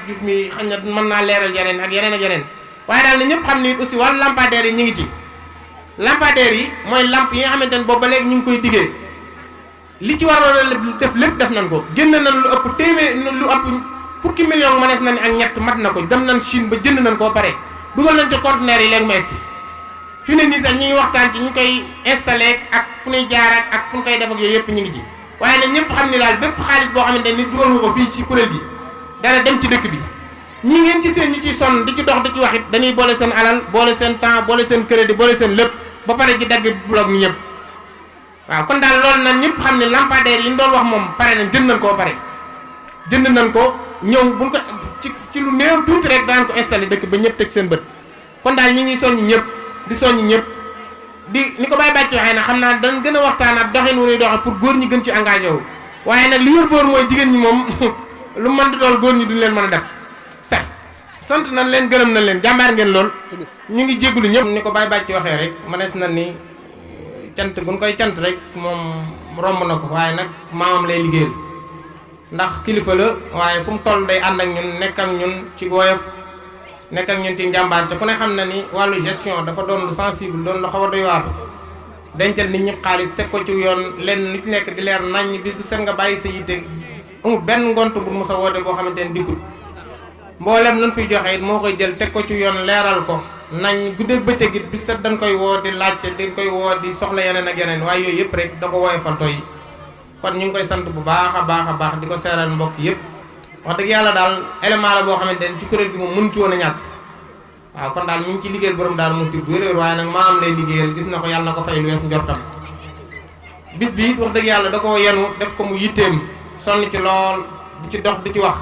Diouf mi xañ na mën naa leeral yeneen ak yeneen waaye daal na ñëpp xam ni aussi wàllu lampadaires yi ñu ngi ci. lampadaires yi mooy lamp yi nga xamante ne boobu ba léegi ñu ngi koy diggee li ci waroon a def lépp def nañ ko jënd nañ lu ëpp téeméer lu ëpp fukki million mënees nañ ak ñett mat na ko dem nañ Chine ba jënd nañ koo pare dugal nañ ci conteneur yi léegi mu egsi fi ne nii sax ñu ngi waxtaan ci ñu koy installé ak fu ñuy jaar ak fu ñu koy def ak yooyu yëpp ñu ngi ci waaye nag ñëpp xam ni daal bépp xaalis boo xamante ni dugal nga ko fii ci kuréel gi dana dem ci dëkk bi ñi ngeen ci seen ñi ciy sonn di ci dox di ci wax it dañuy boole seen alal boole seen temps boole seen crédit boole seen lépp ba pare ji dagg blog ñu ñëpp waaw kon daal loolu nag ñëpp xam ne lampadaires yi ñu doon wax moom pare nañ jënd nañ koo pare jënd nañ ko ñëw buñ ko ci lu néew tuuti rek daan ko installé dëkk ba ñëpp teg seen bët kon daal ñi ngi soññi ñëpp di soññi ñëpp di ni ko Baye Bàcc waxee nag xam naa dañ gën a waxtaanaat doxin wu ñuy doxe pour góor ñi gën ci engagé wu waaye nag li wër boor mooy jigéen ñi moom lu mën di dool góor ñi duñ leen mën a def sax sant nañ leen gërëm nañ leen jàmbaar ngeen lool ñu ngi jégalu ñëpp ni ko Baye Bàcc waxee rek mënees na ni cant guñ koy cant rek moom romb na ko waaye nag maamam lay liggéeyal ndax kilifa la waaye fu mu toll day ànd ak ñun nekk ak ñun ci woyof nekk ak ñun ci njàmbaar ca ku ne xam na ni wàllu gestion dafa doon lu sensible doon lu xaw a doy waar dencal nit ñi xaalis teg ko ci yoon leen lu ci nekk di leer nañ bis bu set nga bàyyi sa yitte amul benn ngont bu mu sa woote boo xamante ne dikkut mboolem nun fiy joxe it moo koy jël teg ko ci yoon leeral ko nañ guddeeg bëccëg it bis set dañ koy woo di laajte dañ koy woo di soxla yeneen ak yeneen waaye yooyu yëpp rek da ko woyofal toy kon ñu ngi koy sant bu baax a baax di ko seeral mbokk yëpp wax dëgg yàlla daal élément la boo xamante ne ci kuréel gi moom mënu ci woon a ñàkk waaw kon daal mi ngi ci liggéeyal borom daal mu tibb wér waaye nag maam lay liggéeyal gis na ko yàlla na ko fay lu wees njortam bis bi wax dëgg yàlla da ko yenu def ko mu yitteem sonn ci lool di ci dox di ci wax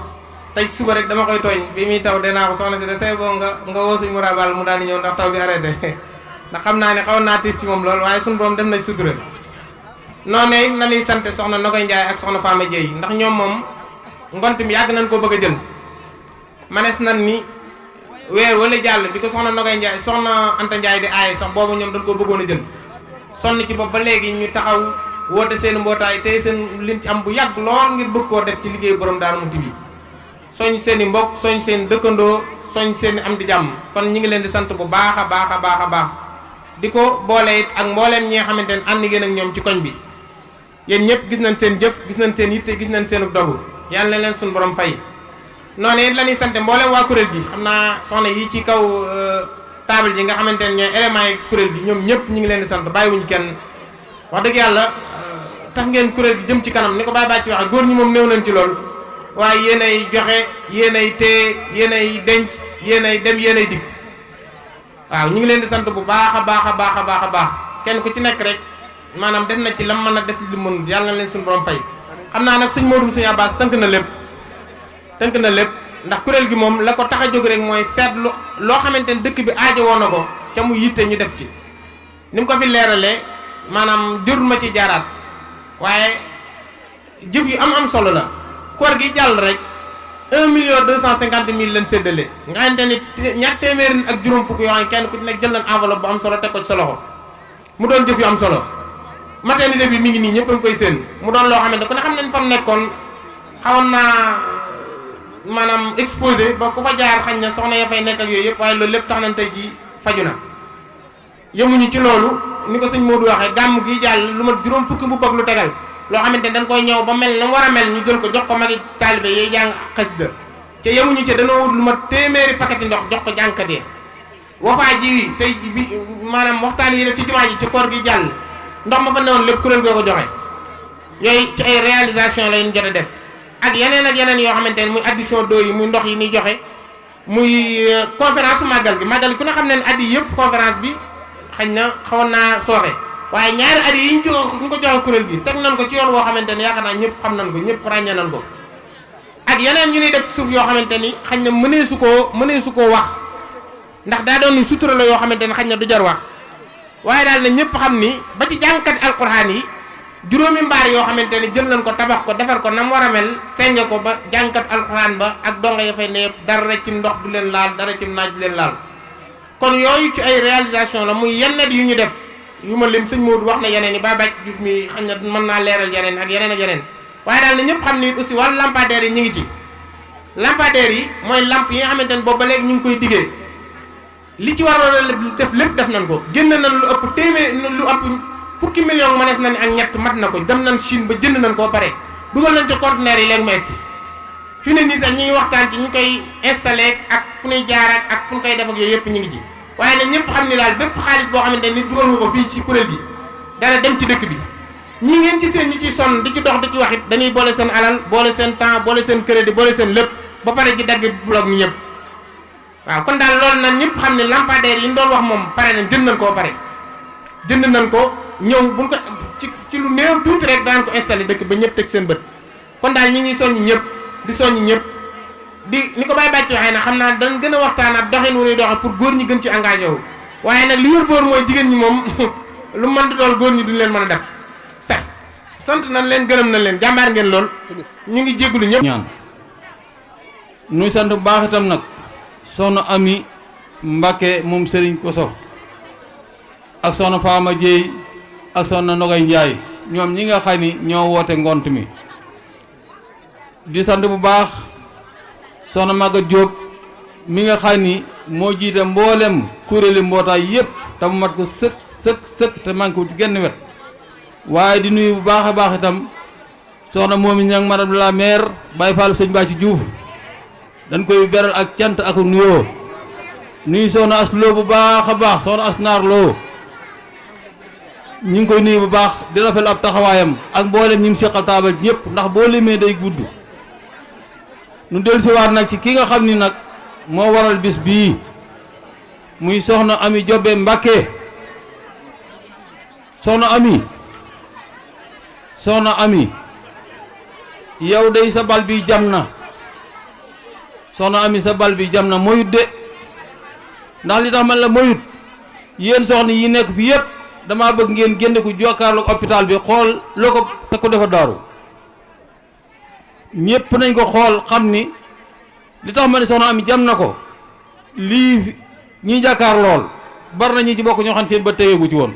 tey suba rek dama koy tooñ bi muy taw danaa ko soxna si de say boo nga woo suñ murabal mu daal di ñëw ndax taw bi arrêté ndax xam naa ne xaw naa tiis ci moom lool waaye suñu borom dem na sutura noonu it na ñuy sant soxna Nogoy Ndiaye ak soxna Fama Dieye ndax ñoom moom ngont mi yàgg nañ koo bëgg a jël manes nan ni weer wala jàll bi ko soxna Nogoy Ndiaye soxna Anta Ndiaye di aaye sax boobu ñoom dañ koo bëggoon a jël sonn ci bopp ba léegi ñu taxaw woote seen mbootaay tey seen liñ ci am bu yàgg lool ngir bëgg koo def ci liggéey borom Darou Mouhty bi soñ seen i mbokk soñ seen dëkkandoo soñ seen i am di jàmm kon ñi ngi leen di sant bu baax a baax di ko boole it ak mbooleem ñi nga xamante ne ànd ngeen ak ñoom ci koñ bi yéen ñëpp gis nañ seen jëf gis nañ seen yitte gis nañ seen dogu yàlla na leen suñu borom fay noonu it la ñuy sant mbooleem waa kuréel gi xam naa soxna yi ci kaw table ji nga xamante ne ñooy éléments yi kuréel gi ñoom ñëpp ñu ngi leen di sant bàyyiwuñu kenn wax dëgg yàlla tax ngeen kuréel gi jëm ci kanam ni ko Baye Bàcc waxe góor ñi moom néew nañ ci lool waaye yéenay joxe yéenay téye yéenay denc yéenay dem yéenay dikk waaw ñu ngi leen di sant bu baax a baax kenn ku ci nekk rek maanaam def na ci lam mën a def li mën yàlla na leen suñu borom fay xam naa nag sëñ Modou sëñ Abbas tënk na lépp ndax kuréel gi moom la ko tax a jóg rek mooy seetlu loo xamante ne dëkk bi aajo woon na ko ca mu yitte ñu def ci ni mu ko fi leeralee maanaam jërul ma ci jaaraat waaye jëf yu am solo la koor gi jàll rek 1.250.000 lañ séddale nga xamante ni ñaar téeméeri ak juróom fukk yoo xam ne kenn ku ci nekk jël nañ enveloppe bu am solo teg ko ci sa loxo mu doon jëf yu am solo maternité bi mi ngi nii ñëpp a ngi koy séen mu doon loo xamante ku ne xam nañ fa mu nekkoon xawoon naa maanaam exposé ba ku fa jaar xañ na soxna ya fay nekk ak yooyu yëpp waaye loolu lépp tax nañ tey jii faju na yemuñu ci loolu ni ko sëñ Modou waxee gàmm gi jàll lu mat juróom fukki bu ak lu tegal loo xamante ne dañ koy ñëw ba mel na mu war a mel ñu jël ko jox ko magi taalibe yiy jàng xasida te yemuñu ci dañoo wut lu mat téeméeri paqueti ndox jox ko jàngkat yi wafaa ji tey bi maanaam waxtaan yi def ci jumaa ji ci koor gi jàll ndox ma fa newoon lépp kuréel goo ko joxe yooyu ci ay réalisation la ñu jot a def ak yeneen yoo xamante ne muy addition d'eau yi muy ndox yi ni joxe muy conférence màggal gi ku ne xam ne at yi yëpp conférence bi xañ na xawoon naa sooxe waaye ñaari at yi ñu ko joxe kuréel gi teg nañ ko ci yoon woo xamante ne yaakaar naa ñëpp xam nañ ko ñëpp ràññee nañ ko ak yeneen ñu ñuy def ci suuf yoo xamante ni xañ na mëneesu koo wax ndax daa doon ni sutura la yoo xamante ne xañ na du jar wax waaye daal na ñëpp xam ni ba ci jàngkat alquran yi juróomi mbaar yoo xamante ni jël nañ ko tabax ko defar ko na mu war a mel senge ko ba jàngkat alquran ba ak donga ya fay ne yëpp dara ci ndox du leen laal dara ci naaj du leen laal kon yooyu ci ay réalisation la muy yenn yu ñu def yu ma lim sëñ Modou wax na yeneen yi Baye Bàcc Diouf mi xañ na mën naa leeral yeneen ak yeneen waaye daal na ñëpp xam ni aussi wàllu lampadaires yi ñu ngi ci lampadaire yi mooy lamp yi nga xamante ne boobu ba léegi ñu ngi koy diggee li ci waroon a def lépp def nañ ko génn nañ lu ëpp téeméer lu ëpp fukki million mënees nañ ak ñett mat na ko dem nañ Chine ba jënd nañ koo pare dugal nañ ci conteneur yi léegi mu egsi fi ne nii sax ñi ngi waxtaan ci ñu koy installé ak fu ñuy jaar ak fu ñu koy def ak yooyu yëpp ñu ngi ci waaye nag ñëpp xam ni daal bépp xaalis boo xamante ni dugal nga ko fii ci kuréel gi dana dem ci dëkk bi ñi ngeen ci seen ñu ciy sonn di ci dox di ci wax it dañuy boole seen alal boole seen temps boole seen crédit boole seen lépp ba pare ji dagg blog ñu ñëpp waaw kon daal loolu nag ñëpp xam ne lampadaire yi ñu doon wax moom pare nañ jënd nañ koo pare jënd nañ ko ñëw buñ ko ci lu néew tuuti rek daan ko installé dëkk ba ñëpp teg seen bët kon daal ñi ngi soññi ñëpp di soññi ñëpp di ni ko Baye Bàcc waxee nag xam naa dañ gën a waxtaanaat doxin wu ñuy doxe pour góor ñi gën ci engagé wu waaye nag li wër boor mooy jigéen ñi moom lu mën di dool góor ñi duñ leen mën a def sax sant nañ leen gërëm nañ leen jàmbaar ngeen lool ñu ngi jégalu ñëpp ñaan nuy sant bu baax itam nag soxna Ami Mbàkke moom Serigne Koso ak soxna Faama Jéey ak soxna Nogay Njaay ñoom ñi nga xam ni ñoo woote ngont mi di sant bu baax soxna Maga Jóob mi nga xam ni moo jiite mboolem kuréeli mbootaay yëpp te mu mat ko sëkk te manqué wu ci genn wet waaye di nuyu bu baax a baax itam soxna moomi ñang madame la maire Baye Fall sëñ Ba ci Diouf dañ koy beral ak cant ak nuyoo nuyu soxna as loo bu baax a baax soxna as naar loo ñu ngi koy nuyu bu baax di rafetlu ab taxawaayam ak mboolem ñi mu seqal taabal ñëpp ndax boo limee day gudd nu dellu si waat nag ci ki nga xam ni nag moo waral bis bii muy soxna Ami Jobbe Mbàkke soxna Ami yow day sa bal bi jam na soxna Ami sa bal bi jam na moyut de ndax li tax man la moyut yéen soxna yi nekk fi yëpp damaa bëgg ngeen génne ko jokkaarloog hôpital bi xool loo ko te ko defa daaru ñëpp nañ ko xool xam ni li tax ma ne soxna Ami jam na ko lii ñiy jàkkaar lool bar na ñi ci bokk ñoo xam seen ba tegeegu ci woon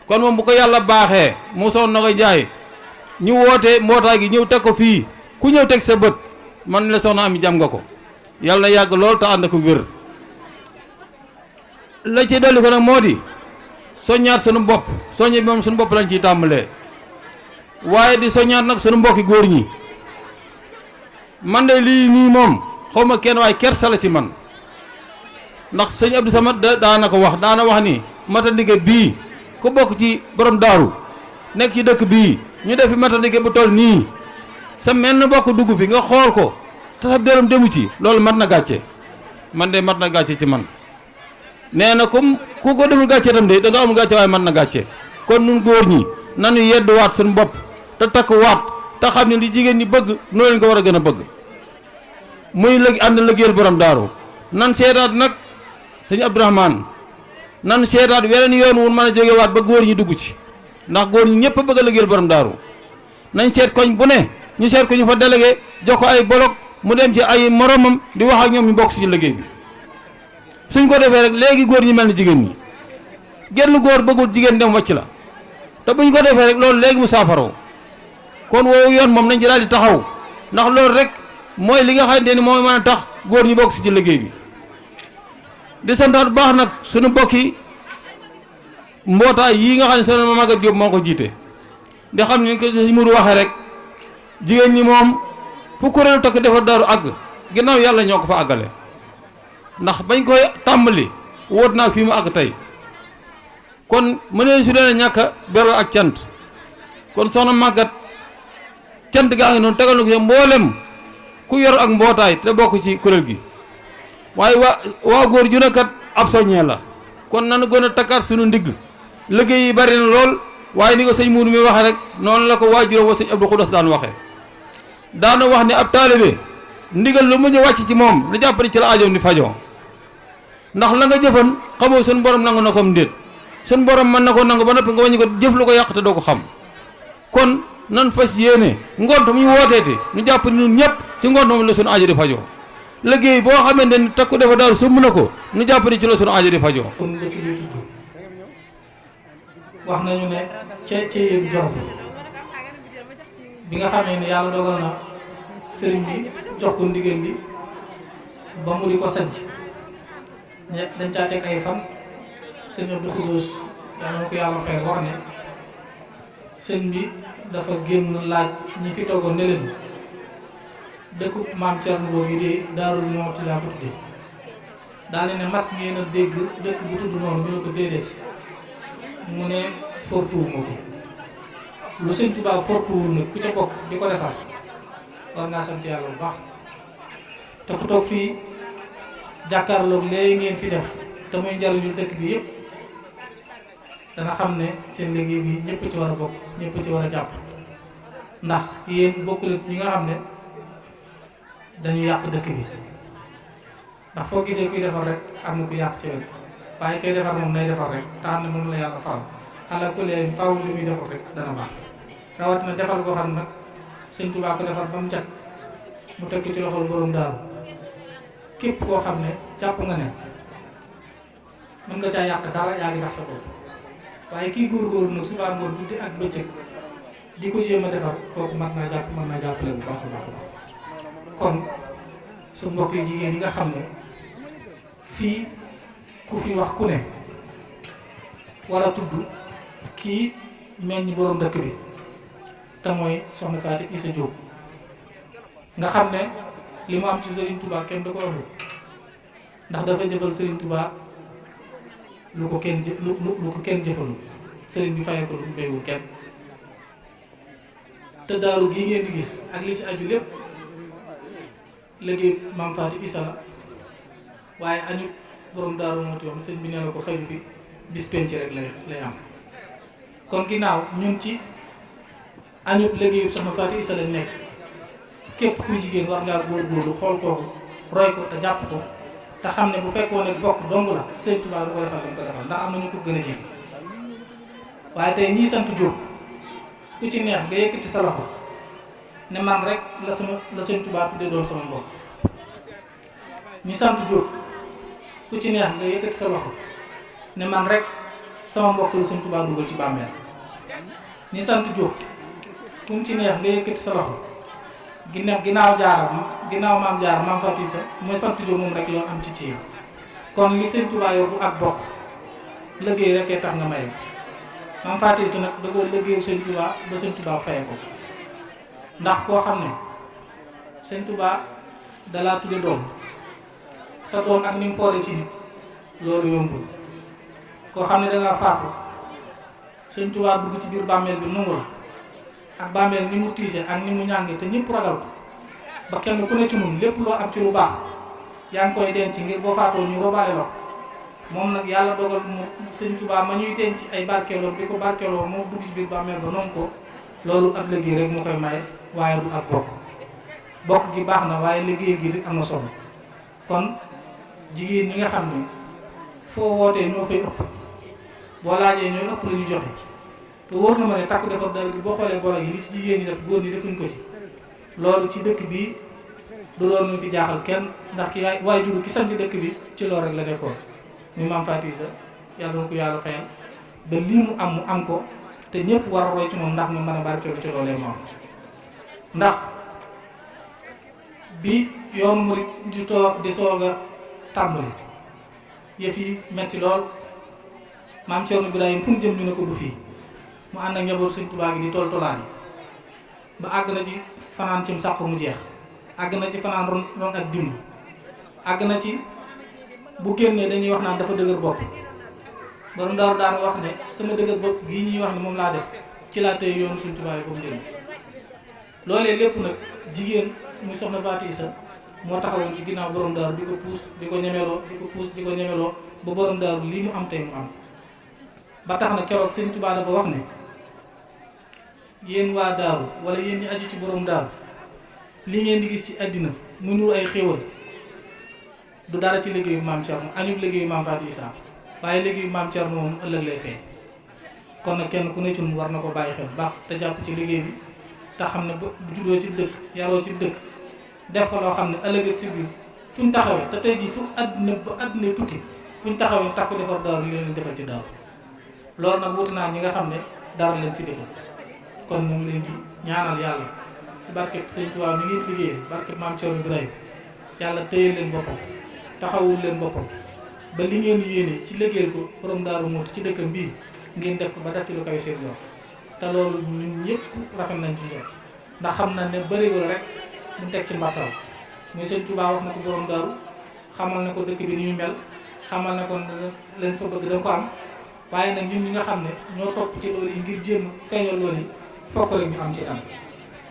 kon moom bu ko yàlla baaxee mu soxna na koy jaay ñu woote mbootaay gi ñëw teg ko fii ku ñëw teg sa bët man la soxna Ami jam nga ko yàlla na yàgg lool te ànd ko wér la ci dolli ko nag moo di soññaat sunu bopp soññe bi moom sunu bopp lañ ciy tàmbalee waaye di soññaat nag sunu mbokki góor ñi man de lii nii moom xaw ma kenn waaye kersa la ci man ndax sëñ Abdou Samad daana ko wax daana wax ni matandike bii ku bokk ci borom daaru nekk ci dëkk bii ñu def fi matandike bu toll nii sa menn bokk dugg fi nga xool ko te sa dërëm demu ci loolu mat na gàcce man de mat na gàcce ci man nee na comme ku ko deful gàcce tam de da nga amul gàcce waaye mat na gàcce kon nun góor ñi nanu yeddu waat suñu bopp te takk waat te xam ne li jigéen ñi bëgg noo leen ko war a gën a bëgg muy lëg ànd lëggéeyal borom daaru nan seetaat nag sëñ Abdourahmane nan seetaat weneen yoon wun mën a jóge waat ba góor ñi dugg ci ndax góor ñi ñëpp a bëgg a lëggéeyal borom daaru nañ seet koñ bu ne ñu seet ko ñu fa délégué jox ko ay bolok mu dem ci ay moromam di wax ak ñoom ñu bokk ci liggéey bi suñ ko defee rek léegi góor ñi mel ni jigéen ñi genn góor bëggul jigéen dem wàcc la te buñ ko defee rek loolu léegi mu saafaroo kon woowu yoon moom nañ ci daal di taxaw ndax loolu rek mooy li nga xamante ni mooy mën a tax góor ñi bokk ci liggéey bi di santaat bu baax nag suñu bokki mbootaay yii nga xam ne soxna Maguette Diop moo ko jiite di xam ni ko si muru waxee rek jigéen ñi moom fu kuréelu takk defar daaru àgg ginnaaw yàlla ñoo ko fa àggale ndax bañ koy tàmbali wóot naa fii mu àgg tey kon mëneen su leen ñàkk a beral ak cant kon soxna Maguette cant gaa ngi noonu tegal na ko mboolem ku yor ak mbootaay te bokk ci kuréel gi waaye waa góor ju ne kat ab soññee la kon nanu gën a takkaat suñu ndigg liggéey yi bari na lool waaye ni ko sëñ Mourou mi waxee rek noonu la ko waajuram wa sëñ Abdou Khoudoss daan waxee daana wax ne ab taalibe ndigal lu mujj wàcc ci moom la jàpp ni ci la aajoom di fajoo ndax la nga jëfan xamoo suñu borom nangu na ko am déet suñu borom mën na ko nangu ba noppi nga wàññi ko jëf lu ko yàq te doo ko xam kon nan fas yéene ngont mu ñu wooteete ñu jàpp ni ñun ñëpp ci ngont moom la suñu aajo di fajoo liggéey boo xamante ni takku dafa daal sumb na ko ñu jàpp ni ci la suñu aajo di fajoo. kon dëkk bi tudd wax nañu ne ca yéeg Jolof bi nga xamee ni yàlla dogal na sëriñ bi jox ko ndigal li ba mu di ko sanc dañ caa teg ay fan sëñ Abdou Khoudous yàlla na ko yàlla fay wax ne sëñ bi dafa génn laaj ñi fi toogoon ne leen dëkkub maam Thierno boobu de Daarul Muxti laa ko tuddee daal ne mas ngeen a dégg dëkk bu tudd noonu ñu ne ko déedéet mu ne fortuwuma ko lu sëñ Tuubaa fortuwul nag ku ca bokk di ko defar war ngaa sant yàlla bu baax te ku toog fii jàkkaarloog léegi ngeen fi def te muy njariñu dëkk bi yëpp dana xam ne seen liggéey bi ñëpp ci war a bokk ñëpp ci war a jàpp ndax yéen bokk leen ñi nga xam ne dañu yàq dëkk bi ndax foo gisee kuy defar rek am na ku yàq ci wet waaye koy defar moom nay defar rek te xam ne moom la yàlla faal xala ku leen faaw li muy defar rek dana baax rawatina defar goo xam ne nag sëñ Tuubaa ko defar ba mu jag mu teg ci loxol borom daaru képp koo xam ne jàpp nga ne mën nga caa yàq dara yaa ngi nax sa bopp waaye kii góorgóorlu nag suba ngoon guddi ak bëccëg di ko jéem a defar kooku mën naa jàppale bu baax a baax kon su mbokk yi jigéen yi nga xam ne fii ku fi wax ku ne war a tudd kii meññ borom dëkk bi te mooy soxna Faty Issa Diop nga xam ne li mu am ci Serigne Touba kenn du ko ëpp ndax dafa jëfal Serigne Touba lu ko kenn jëfalu Serigne bi fayee ko lu mu fayewul kenn te daaru gii ngeen di gis ak li ci aju lépp liggéey maam Faty Issa la waaye añu borom daaru moo yoon sëñ bi nee na ko xëy fi bis penc rek lay am kon ginnaaw ñun ci añub liggéeyu soxna Faty Issa lañ nekk képp kuy jigéen war ngaa góorgóorlu xool kooku roy ko te jàpp ko te xam ne bu fekkoon ne bokk dong la sëñ Tuubaa du ko defal lañ ko defal ndax am na ñu ko gën a jege waaye tey ñii sant Diop ku ci neex nga yëkkati sa loxo ne man rek la sëñ Tuubaa tuddee doon sama mbokk ñi sant Diop ku ci neex nga yëkkati sa loxo ne man rek sama mbokk la sëñ Tuubaa dugal ci bàmmeel ñi sant Diop ku mu ci neex nga yëkkati sa loxo ginnaaw maam Jaara maam Faty Issa mooy sant Diop moom rek loo am ci kon li sëñ Tuubaa yor bu ak bokk liggéey rek tax nga maye maam Faty Issa nag da koo liggéeyu sëñ Tuubaa ba sëñ Tuubaa faye ko ndax koo xam ne sëñ Tuubaa dalaa tudde doom te doom ak ni mu fooree ci nit loolu yombul koo xam ne dangaa faatu sëñ Tuubaa dugg ci biir bàmmeel bi nangu la ak bàmmeel ni mu tiise ak ni mu ñànge te ñëpp ragal ko ba kenn ku ne ci nun lépp loo am ci lu baax yaa ngi koy denc ngir boo faatoo ñu robaale la moom nag yàlla dogal mu sëñ Tuubaa ma ñuy denc ay barkeeloo bi ko barkeeloo moo dugg ci biir bàmmeel ba noonu ko loolu ab liggéey rek moo koy maye waaye du ak bokk gi baax na waaye liggéey gi rek am na solo kon jigéen ñi nga xam ne foo wootee ñoo fay ëpp boo laajee ñooy ëpp la ñu joxe te wóor na ma ne takku defar dara gi boo xoolee bolo yi li ci jigéen ñi def góor ñi defuñ ko ci loolu ci dëkk bi du doon ñu fi jaaxal kenn ndax ki waaye juru ki sanc dëkk bi ci loolu rek la nekkoon muy maam Faty Issa yàlla doon ko yàlla fayal ba lii mu am ko te ñëpp war a roy ci moom ndax mu mën a barkeelu ci loolee moom ndax bi yoonu murid di soog a tàmbali yëf yi metti lool maam Cerno Ibrahima fu mu jëm ñu ne ko du fii mu ànd ak njaboot sëñ Tuubaa gi di tolaan yi ba àgg na ci fanaan cim sàq mu jeex àgg na ci fanaan ron ak dimb àgg na ci bu génnee dañuy wax naan dafa dëgër bopp borom daaru daan wax ne sama dëgër bopp gii ñuy wax ne moom laa def ci laa tey yoonu sëñ Tuubaa yi ba mu dellu loolee lépp nag jigéen muy soxna Faty Issa moo taxawoon ci ginnaaw borom daaru di ko puus di ko ñemeloo ba borom daaru lii mu am tey mu am ba tax na keroog sëñ Tuubaa dafa wax ne yéen waa daaru wala yéen ñi aju ci borom daaru li ngeen di gis ci àddina mu nuru ay xéewal du dara ci liggéeyu maam Cerno añub liggéeyu maam Faty Issa waaye liggéeyu maam Cerno moom ëllëg lay feeñ kon nag kenn ku ne ci war na ko bàyyi xel baax te jàpp ci liggéey bi te xam ne bu juddoo ci dëkk yaroo ci dëkk def fa loo xam ne ëllëg ci biir fu ñu taxawee te tey jii fu àddina tukki fu ñu taxawee takku defar daaru li leen defal ci daaru loolu nag wuti naa ñi nga xam ne dara leen fi defal kon ñu ngi leen di ñaanal yàlla ci barkeb sëñ Tuubaa mi ngeen liggéeyee barkeb maam Thierno Ibrahima yàlla téye leen boppam taxawul leen boppam ba li ngeen yéene ci liggéeyal ko borom Daaru Muxti ci dëkkam bii ngeen def ko ba def ci lu kawe seen yoon te loolu ñun ñëpp rafet nañ ci yoon ndax xam na ne bëriwul rek mu teg ci mbattal muy sëñ Tuubaa wax na ko borom daaru xamal na ko dëkk bi ni ñu mel xamal na ko leen fa bëgg da ko am waaye nag ñun ñi nga xam ne ñoo topp ci loolu yi ngir jéem feeñal loolu yi fokk rek ñu am ci am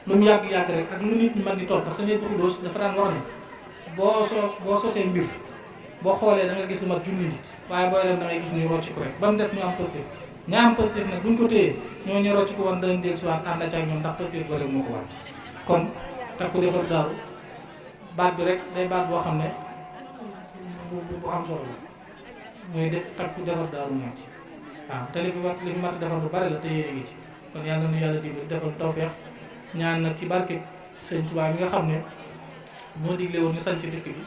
lu mu yàgg-yàgg rek ak lu nit ñi mën di topp parce que Sëñ Abdou Khoudoss dafa daan wax ne boo sosee mbir boo xoolee da nga gis lu mat junni nit waaye booy dem da ngay gis ñu rocc ko rek ba mu des ñu am positif ña am positif nag buñ ko téyee ñoo ñu rocc ko woon dañ dégg si waat ànd ak ñoom ndax positif ba rek moo ko war kon Takku Defar Daaru baat bi rek day baat boo xam ne bu am solo la mooy Takku Defar Daaru Muxti waaw te li fi mat defar lu bari la te yéene ngi ci kon yàlla nu yàlla dimbali defal tawfeex ñaan nag ci barke Sëñ Tuubaa mi nga xam ne moo digle woon ñu sanc dëkk bi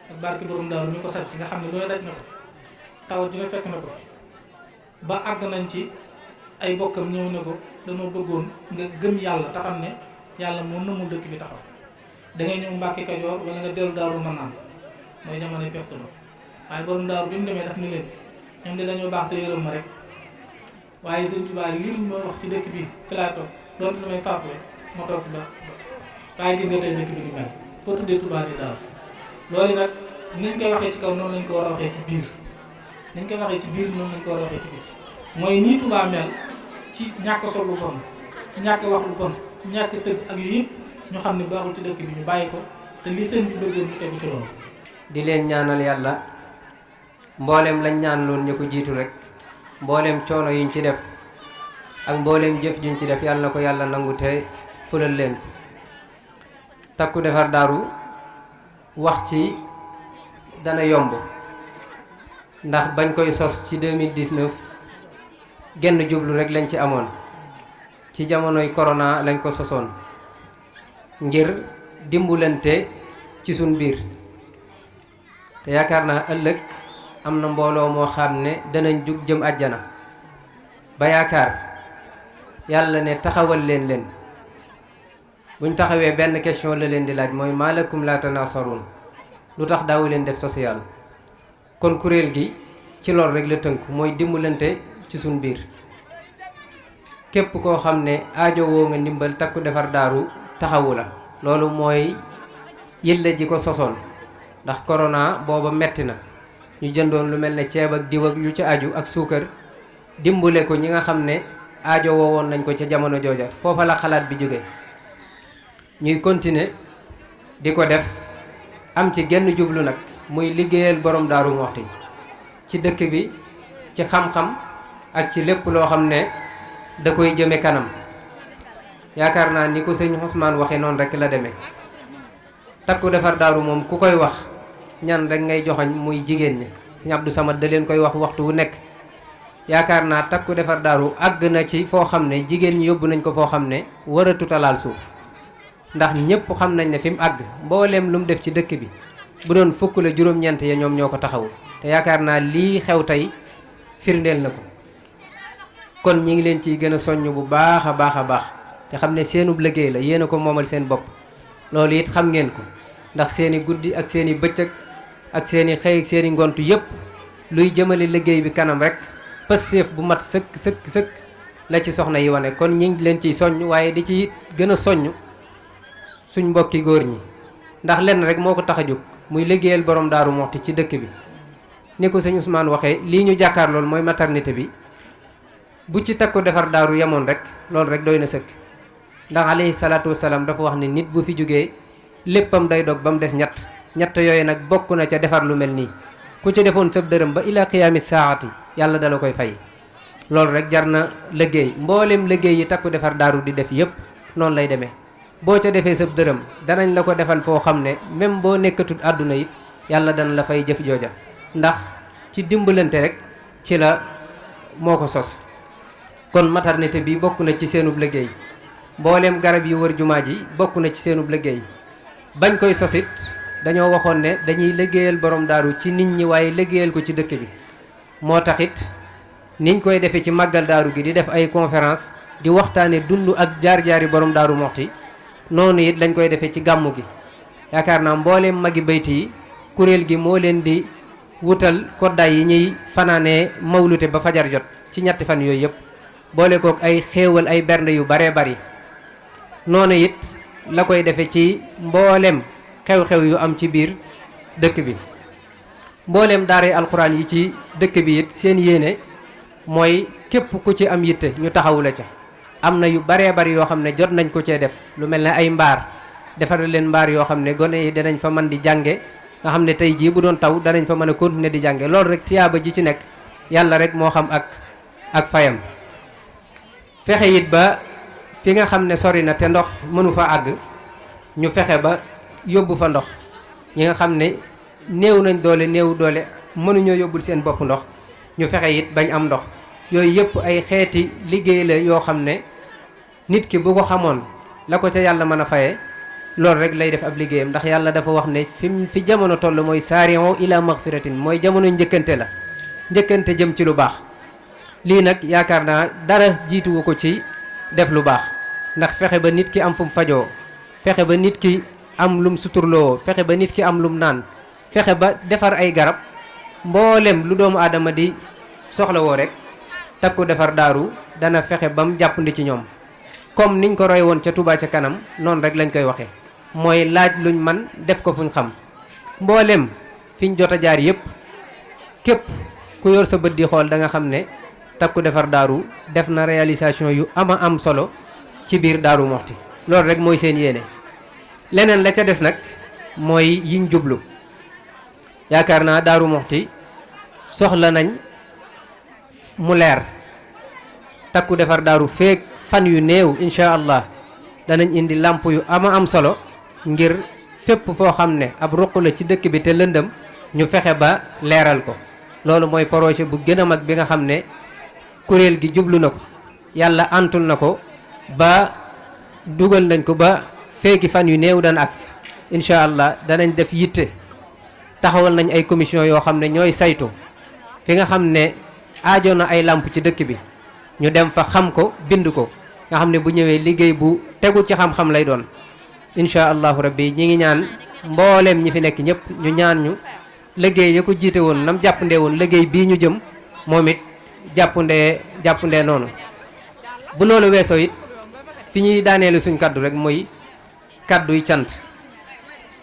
ak barke borom daaru mi ko sanc nga xam ne lu ne daj na ko fi tawat dina fekk na ko fi ba àgg nañ ci ay bokkam ñëw ne ko dañoo bëggoon nga gëm yàlla te xam ne yàlla moo nëmul dëkk bi taxaw da ngay ñëw Mbàkke Kajoor wala nga dellu daaru mën naan mooy jamonoy peste ba waaye borom daaru bi mu demee daf ni leen ñoom de dañoo baax te yërëm ma rek waaye Sëñ Tuubaa lii ma wax ci dëkk bi fi laa toog donte damay faatu rek ma toog fi ba waaye gis nga tey dëkk bi ni mel foo tuddee Tuubaa di daaru loolu nag niñ koy waxee ci kaw noonu lañ ko war a waxee ci biir niñ koy waxee ci biir noonu lañ ko war a waxee ci biti mooy nii Tuubaa mel ci ñàkk sol lu bon ci ñàkk wax lu bon ci ñàkk tëgg ak yooyu yëpp ñu xam ne baaxul ci dëkk bi ñu bàyyi ko te li sëñ bi bëggoon ñu tegu ci loolu. di leen ñaanal yàlla mboolem lañ ñaan loon ñu ko jiitu rek mboolem coono yuñ ci def ak mboolem jëf juñ ci def yàlla na ko yàlla nangu te fulal leen ko. Takku Defar Daaru wax ci dana yomb ndax bañ koy sos ci 2019 genn jublu rek lañ ci amoon ci jamonoy corona lañ ko sosoon ngir dimbalante ci suñ biir te yaakaar naa ëllëg am na mbooloo moo xam ne danañ jug jëm àjjana ba yaakaar yàlla ne taxawal leen buñ taxawee benn question la leen di laaj mooy maalakum la tanaasaruun lu tax daawu leen def social kon kuréel gi ci lool rek la tënk mooy dimbalante ci suñ biir képp koo xam ne aajo woo nga ndimbal Takku Defar Daaru taxawu la loolu mooy yëlla ji ko sosoon ndax corona booba metti na ñu jëndoon lu mel ne ceeb ak diw ak yu ci aju ak suukar dimbale ko ñi nga xam ne aajo woo woon nañ ko ca jamono jooja foofa la xalaat bi jóge ñuy continuer di ko def am ci genn jublu nag muy liggéeyal borom Daaru Muxti ci dëkk bi ci xam-xam ak ci lépp loo xam ne da koy jëme kanam yaakaar naa ni ko sëñ Ousmane waxee noonu rek la demee Takku Defar Daaru moom ku koy wax ñan rek ngay joxoñ muy jigéen ñi sëñ Abdou Samad da leen koy wax waxtu wu nekk yaakaar naa Takku Defar Daaru àgg na ci foo xam ne jigéen ñi yóbbu nañ ko foo xam ne war a tutalaal suuf ndax ñëpp xam nañ ne fi mu àgg mbooleem lu mu def ci dëkk bi bu doon fukk la juróom-ñeent ya ñoom ñoo ko taxawu te yaakaar naa lii xew tey firndeel na ko kon ñi ngi leen ciy gën a soññ bu baax a baax a baax te xam ne seenub liggéey la yéen a ko moomal seen bopp loolu it xam ngeen ko ndax seeni guddi ak seeni bëccëg ak seeni xëy ak seeni ngontu yëpp luy jëmale liggéey bi kanam rek pësseef bu mat sëkk la ci soxna yi wane kon ñi ngi leen ciy soññ waaye di ci gën a soññ suñ mbokki góor ñi ndax lenn rek moo ko tax a jóg muy liggéeyal borom Daaru Muxti ci dëkk bi ni ko sëñ Ousmane waxee lii ñu jàkkaar loolu mooy maternité bi bu ci Takku Defar Daaru yemoon rek loolu rek doy na sëkk ndax alayhi salaatu wasalaam dafa wax ne nit bu fi jógee léppam day dog ba mu des ñett yooyu nag bokk na ca defar lu mel nii ku ci defoon sab dërëm ba ila qiyaami saati yàlla dala koy fay loolu rek jar na liggéey mboolem liggéey yi Takku Defar Daaru di def yëpp noonu lay demee boo ca defee sab dërëm danañ la ko defal foo xam ne même boo nekkatul àdduna it yàlla dana la fay jëf jooja ndax ci dimbalante rek ci la moo ko sos kon maternité bi bokk na ci seenub liggéey mbooleem garab yi wër jumaa ji bokk na ci seenub liggéey bañ koy sosit dañoo waxoon ne dañuy liggéeyal borom daaru ci nit ñi waaye liggéeyal ko ci dëkk bi moo taxit niñ koy defee ci màggal daaru gi di def ay conférence di waxtaane dund ak jaar-jaari borom Daaru Muxti noonu it lañ koy defee ci gàmmu gi yaakaar naa mbooleem magi bayti yi kuréel gi moo leen di wutal koddaay yi ñuy fanaanee mawlute ba fajar jot ci ñetti fan yooyu yëpp boole kook ay xéewal ay bernde yu baree bari noonu it la koy defee ci mbooleem xew-xew yu am ci biir dëkk bi mbooleem daara alxuraan yi ci dëkk bi it seen yéene mooy képp ku ci am yitte ñu taxawu la ca am na yu baree bari yoo xam ne jot nañ ko cee def lu mel ne ay mbaar defar leen mbaar yoo xam ne gone yi danañ fa mën di jànge nga xam ne tey jii bu doon taw danañ fa mën a continuer di jànge loolu rek tiyaaba ji ci nekk yàlla rek moo xam ak fayam fexe it ba fi nga xam ne sori na te ndox mënu fa àgg ñu fexe ba yóbbu fa ndox ñi nga xam ne néew nañ doole néew doole mënuñoo yóbbul seen bopp ndox ñu fexe it bañ am ndox yooyu yëpp ay xeeti liggéey la yoo xam ne nit ki bu ko xamoon la ko ca yàlla mën a faye loolu rek lay def ab liggéeyam ndax yàlla dafa wax ne fi jamono toll mooy saari'u ila maghfiratin mooy jamono njëkkante la njëkkante jëm ci lu baax lii nag yaakaar naa dara jiituwu ko ci def lu baax ndax fexe ba nit ki am fu mu fajoo fexe ba nit ki am lum suturloo fexe ba nit ki am lum naan fexe ba defar ay garab mboolem lu doomu aadama di soxlawoo rek takku defar daaru dana fexe ba mu jàppandi ci ñoom comme niñ ko roy woon ca Touba ca kanam noonu rek lañ koy waxee mooy laaj luñ man def ko fuñ xam mboolem fiñ jot a jaar yëpp képp ku yor sa bët di xool da nga xam ne takku defar daaru def na réalisation yu ama am solo ci biir Daaru Muxti loolu rek mooy seen yéene leneen la ca des nag mooy yiñ jublu yaakaar naa Daaru Muxti soxla nañ mu leer takku defar daaru feek fan yu néew incha allah danañ indi làmp yu ama am solo ngir fépp foo xam ne ab ruq la ci dëkk bi te lëndëm ñu fexe ba leeral ko loolu mooy projet bu gën a mag bi nga xam ne kuréel gi jublu na ko yàlla antul na ko ba dugal nañ ko ba feeki fan yu néew dana agsi incha allah danañ def yitte taxawal nañ ay commission yoo xam ne ñooy saytu fi nga xam ne aajo na ay làmp ci dëkk bi ñu dem fa xam ko bind ko nga xam ne bu ñëwee liggéey bu tegu ci xam-xam lay doon incha allahu rabbi ñi ngi ñaan mbooleem ñi fi nekk ñëpp ñu ñaan ñu liggéey ya ko jiite woon nam jàppandee woon liggéey bii ñu jëm moom it jàppandee noonu bu loolu weesoo it fi ñuy daaneelu suñ kaddu rek mooy kadduy cant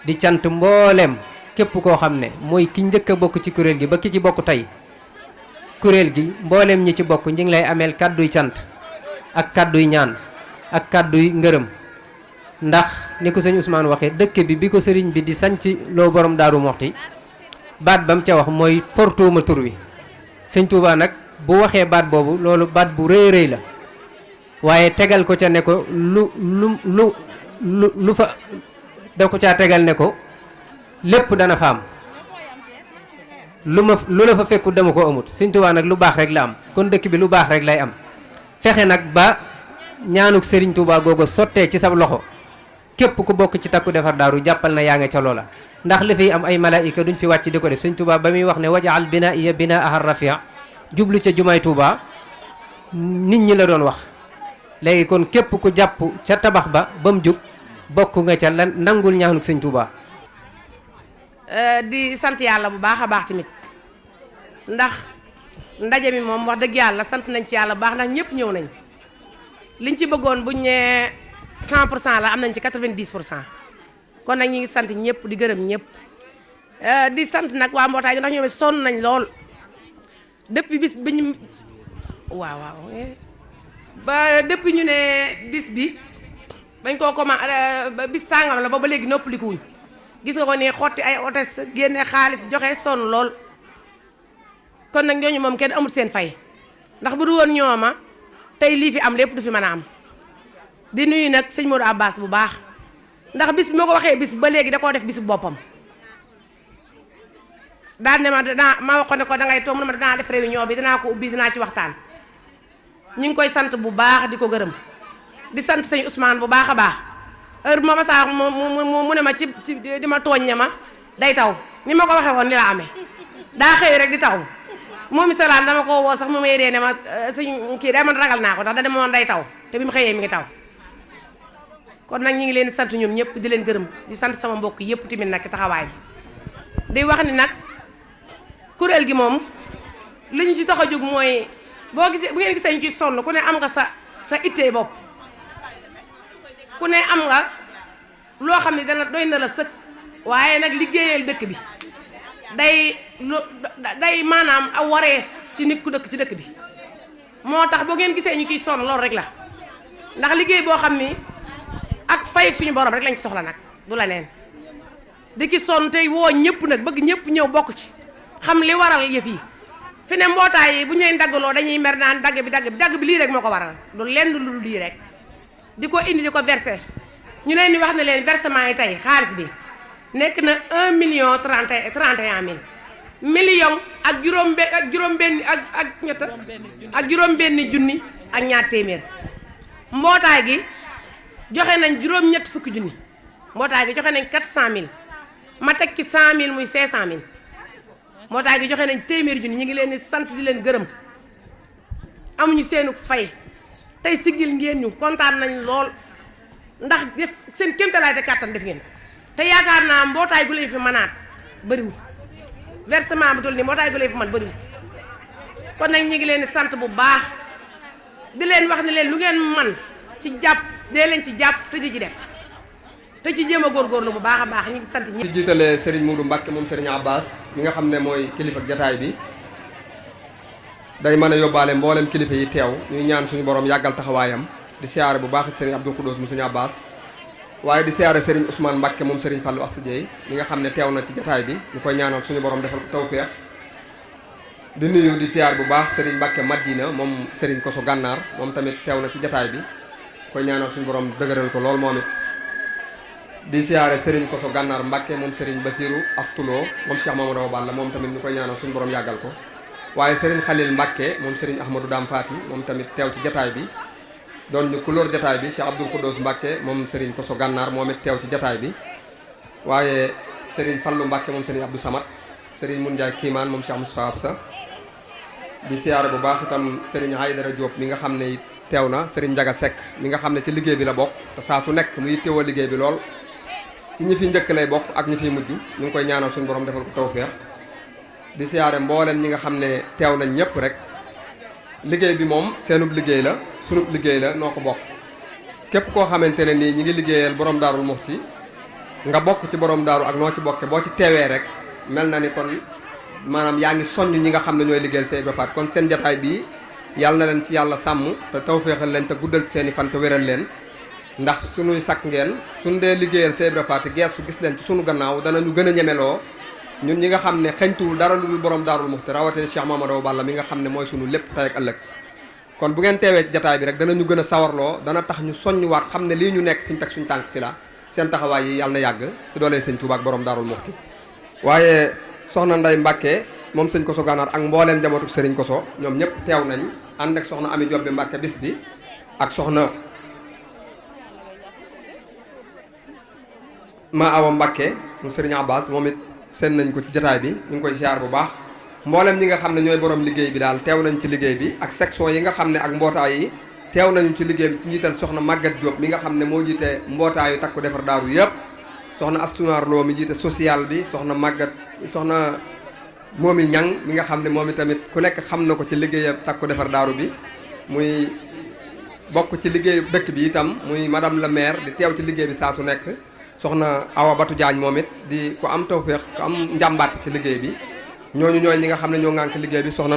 di cant mbooleem képp koo xam ne mooy ki njëkk a bokk ci kuréel gi ba ki ci bokk tey kuréel gi mbooleem ñi ci bokk ñi ngi lay ameel kàdduy cant ak kàdduy ñaan ak kàdduy ngërëm ndax ni ko sëñ Ousmane waxee dëkk bi ko sëriñ bi di sanc loo borom Daaru Muxti baat ba mu ca wax mooy fortuuma tur wi sëñ Touba nag bu waxee baat boobu loolu baat bu rëy rëy la waaye tegal ko ca ne ko lu fa da ko caa tegal ne ko lépp dana fa am lu la fa fekku dama ko amut sëñ Tuubaa nag lu baax rek la am kon dëkk bi lu baax rek lay am fexe nag ba ñaanuk sëriñ Tuubaa googu sottee ci sa loxo képp ku bokk ci takku defar daaru jàppal na yaa nga ca loola ndax li fiy am ay malaayika duñ fi wàcc di ko def sëñ Tuubaa ba muy wax ne wajaal binaa iya binaa ahar rafia jublu ca jumaay Tuubaa nit ñi la doon wax léegi kon képp ku jàpp ca tabax ba mu jug bokk nga ca lan nangul ñaanuk sëñ Tuubaa di sant yàlla bu baax a baax tamit ndax ndaje mi moom wax dëgg yàlla sant nañ ci yàlla bu baax ndax ñëpp ñëw nañ liñ ci bëggoon buñ ne 100% la am nañ ci 90%. kon nag ñi ngi sant ñëpp di gërëm ñëpp di sant nag waa mbootaay gi ndax ñoom sonn nañ lool depuis bis bi ñu waaw ba depuis ñu ne bis bi dañ koo commencé bis sàngam la ba léegi noppalikuwuñ gis nga ko ni xotti ay hôtesse génne xaalis joxe sonn lool kon nag ñooñu moom kenn amul seen fay ndax bu du woon ñooma tey lii fi am lépp du fi mën a am di nuyu nag sëñ Modou Abbas bu baax ndax bis bi moo ko waxee bis ba léegi da koo def bisu boppam daan ne ma waxoon ne ko dangay toog mu ne ma danaa def réunion bi danaa ko ubbi dinaa ci waxtaan ñu ngi koy sant bu baax di ko gërëm di sant sëñ Ousmane bu baax a baax heure bu ma masaa mu ne ma ci di ma tooñ ne ma day taw ni ma ko waxee woon ni la amee daa xëy rek di taw moom isalaan dama ko woo sax mu may ree ne ma sëñ kii day man ragal naa ko ndax da demoon day taw te bi mu xëyee mi ngi taw kon nag ñu ngi leen di sant ñoom ñëpp di leen gërëm di sant sama mbokk yëpp tamit nag taxawaay bi di wax ni nag kuréel gi moom li ñu ci tax a jóg mooy bu ngeen gisee ñu ciy sonn ku ne am nga sa ittee bopp ku ne am nga loo xam ne dana doy na la sëkk waaye nag liggéeyal dëkk bi day maanaam a wareef ci nit ku dëkk ci dëkk bi moo tax boo ngeen gisee ñu ciy sonn loolu rek la ndax liggéey boo xam ni ak fay ak suñu borom rek lañ ci soxla nag du la neen di ci sonn tey woo ñëpp nag bëgg ñëpp ñëw bokk ci xam li waral yëf yi fi ne mbootaay yi bu ñu leen daggaloo dañuy mer naan dagg bi lii rek moo ko waral du lenn lu lii rek di ko indi di ko verser ñu leen di wax ne leen versement yi tey xaalis bi nekk na 1 million ak juróom-benni junni ak ñaar téeméer mbootaay gi joxe nañ juróom-ñett fukki junni mbootaay gi joxe nañ 400 000 ma teg ci 100 000 muy 500 000 mbootaay gi joxe nañ téeméeri junni ñu ngi leen di sant di leen gërëm amuñu seenu fay tey siggil ngeen ñu kontaan nañ lool ndax def seen kéemtalaay te kàttan def ngeen te yaakaar naa mbootaay gu leen fi mënaat bëriwul versement bu toll nii mbootaay gu leen fi mën bëriwul kon nag ñu ngi leen di sant bu baax di leen wax ne leen lu ngeen man ci jàpp dee leen ci jàpp te ci def te ci jéem a góorgóorlu bu baax a baax ñu ngi sant ñi ci jiitalee Serigne Moudou Mbacke moom Serigne Abbas mi nga xam ne mooy kilifa jataay bi day mën a yóbbaale mboolem kilifa yi teew ñuy ñaan suñu borom yàggal taxawaayam di siyaare bu baax Serigne Abdou Khoudoss mu Serigne Abbas waaye di siyaare Serigne Ousmane Mbacke moom Serigne Fallou Assa Dieye mi nga xam ne teew na ci jataay bi ñu koy ñaanal suñu borom defal ko tawfeex di nuyu di siyaare bu baax Serigne Mbacke Madina moom Serigne Koso Gànnaar moom tamit teew na ci jataay bi koy ñaanal suñu borom dëgëral ko lool moom it di siyaare Serigne Koso Gànnaar Mbacke moom Serigne Basirou Astulo moom Cheikh Mamadou Balla moom tamit ñu koy ñaanal suñu borom yàggal ko waaye Serigne Khalil Mbacke moom Serigne Ahmadou Dam Fati moom tamit teew ci jataay bi doon ñu couleur jataay bi Cheikh Abdoul Khoudoss Mbacke moom Serigne Koso Gànnaar moom it teew ci jataay bi waaye Serigne Fallou Mbacke moom Serigne Abdou Samad Serigne Mun Ndiaye Kiimaan moom Cheikh Moustapha Absa di siyaare bu baax itam Serigne Aydara Diop mi nga xam ne teew na Serigne Ndiaga Seck mi nga xam ne ci liggéey bi la bokk te saa su nekk muy teewoo liggéey bi lool ci ñi fi njëkk lay bokk ak ñi fiy mujj ñu ngi koy ñaanal suñu borom defal ko tawféex di siyaare mboolem ñi nga xam ne teew nañ ñëpp rek liggéey bi moom seenub liggéey la sunub liggéey la noo ko bokk képp koo xamante ne nii ñi ngi liggéeyal borom Daarul Muxti nga bokk ci borom daaru ak noo ci bokke boo ci teewee rek mel na ni kon maanaam yaa ngi soññ ñi nga xam ne ñooy liggéeyal say bafaat kon seen jataay bii yàlla na leen ci yàlla sàmm te tawféexal leen te guddal ci seen i fan te wéral leen ndax sunuy sakk ngeen suñ dee liggéeyal say bafaat geesu gis leen ci sunu gannaaw danañu gën a ñemeloo ñun ñi nga xam ne xeñtuwul dara lu dul borom Daarul Muxti rawatina Cheikh Mamadou Balla mi nga xam ne mooy sunu lépp tey ak ëllëg kon bu ngeen teewee jataay bi rek danañu gën a sawarloo dana tax ñu soññuwaat xam ne lii ñu nekk fi ñu teg suñu tànk fi la seen taxawaay yi yàlla na yàgg ci doolee sëñ Tuubaa ak borom Daarul Muxti waaye soxna Nday Mbàkke moom sëñ Koso Gànnaar ak mbooleem njabootu sëriñ Koso ñoom ñëpp teew nañ ànd ak soxna Ami Jobbe Mbàkke bis bi ak soxna Ma Awa Mbàkke mu sëriñ Abbas moom it seen nañ ko ci jataay bi ñu ngi koy ziar bu baax mboolem ñi nga xam ne ñooy borom liggéey bi daal teew nañ ci liggéey bi ak section yi nga xam ne ak mbootaay yi teew nañu ci liggéey bi ci njiital soxna Maguette Diop mi nga xam ne moo jiite mbootaayu takku defar daaru yëpp soxna Astunaar Lo mi jiite social bi soxna Moomi Ñang mi nga xam ne moom i tamit ku nekk xam na ko ci liggéeyam takku defar daaru bi muy bokk ci liggéeyu dëkk bi itam muy madame la maire di teew ci liggéey bi saa su nekk soxna Awa Batu Jaañ moom it di ku am tawféex ku am njàmbaat ci liggéey bi ñooñu ñooy ñi nga xam ne ñoo ŋànk liggéey bi soxna